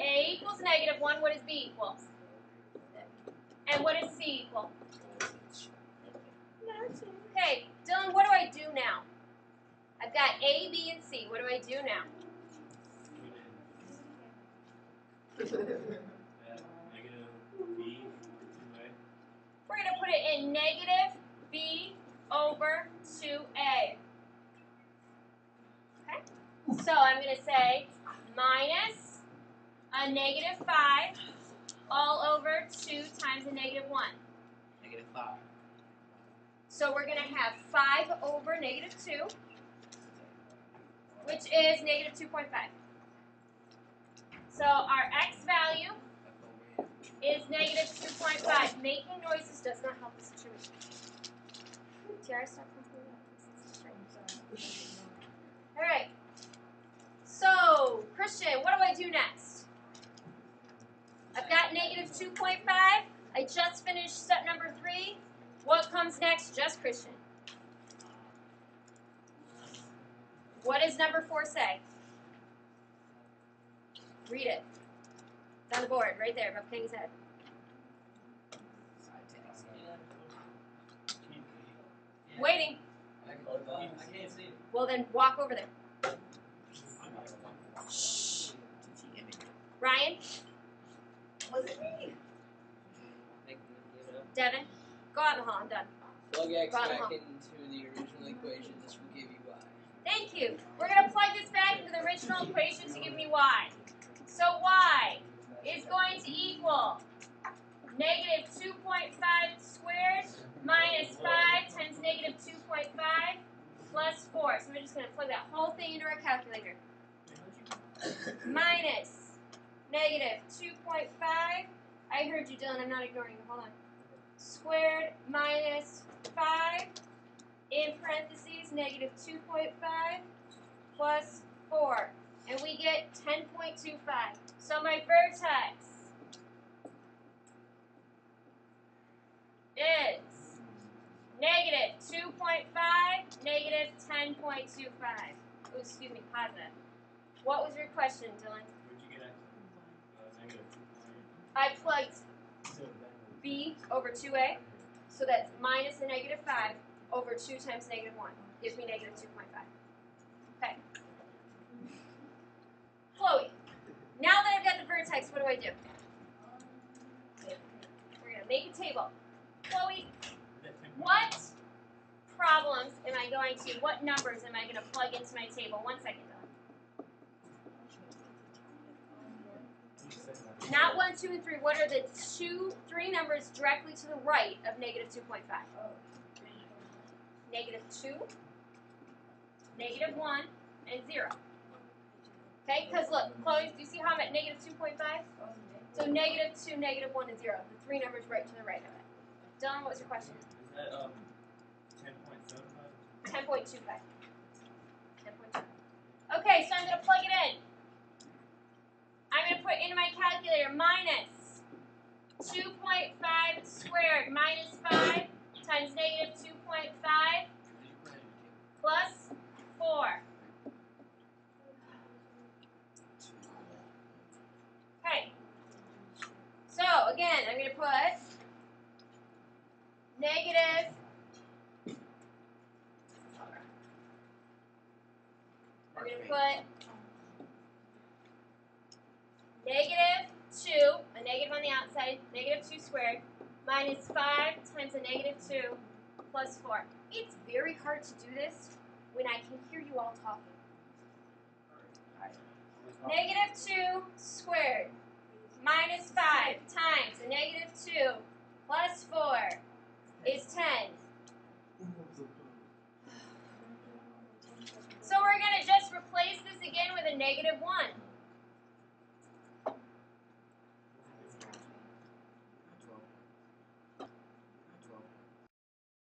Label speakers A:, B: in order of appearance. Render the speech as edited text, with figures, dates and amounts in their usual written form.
A: A equals -1. What does B equal? And what does C equal? Okay, Dylan, what do I do now? I've got A, B, and C. What do I do now? We're going to put it in -B over 2A. Okay? So I'm going to say minus a -5 all over 2 times a -1.
B: -5.
A: So we're going to have 5 over -2, which is -2.5. So our x value is -2.5. Making noises does not help the situation. Tiara, stop complaining. All right. So, Christian, what do I do next? I've got -2.5. I just finished step number 3. What comes next? Just Christian. What does number 4 say? Read it. It's on the board, right there, above Kenny's head. Waiting.
B: I can't see it.
A: Well, then walk over there. Shh. Ryan? Was it me? Devin? Go out in the hall. I'm done.
C: Plug x
A: Go out in the
C: back
A: hall.
C: into the original equation. This will give you y.
A: Thank you. We're going to plug this back into the original equation to give me y. So y is going to equal -2.5 squared minus 5 times -2.5 plus 4. So we're just going to plug that whole thing into our calculator. Minus -2.5. I heard you, Dylan. I'm not ignoring you. Hold on. Squared minus 5 in parentheses -2.5 plus 4. And we get 10.25. So my vertex is -2.5, -10.25. Oh, excuse me, positive. What was your question, Dylan?
D: Where'd you get
A: I plugged B over 2A, so that's minus the -5 over 2 times -1. Gives me -2.5. Okay. Chloe, now that I've got the vertex, what do I do? We're going to make a table. Chloe, what problems am I going to, what numbers am I going to plug into my table? 1 second, Dylan. Not 1, 2, and 3. What are the 3 numbers directly to the right of -2.5? -2, -1, and 0. Okay, because look, Chloe, do you see how I'm at -2.5? So -2, -1, and 0. The 3 numbers right to the right of it. Dylan, what was your question?
D: Is that 10.75?
A: 10.25. 10.25. Okay, so I'm going to plug it in. I'm going to put into my calculator minus 2.5 squared minus 5 times -2.5 plus 4. Okay. So, again, I'm going to put negative. I'm going to put -2, a negative on the outside, -2 squared, minus 5 times a -2 plus 4. It's very hard to do this when I can hear you all talking. -2 squared minus 5 times a -2 plus 4 is 10. So we're going to just replace this again with a -1.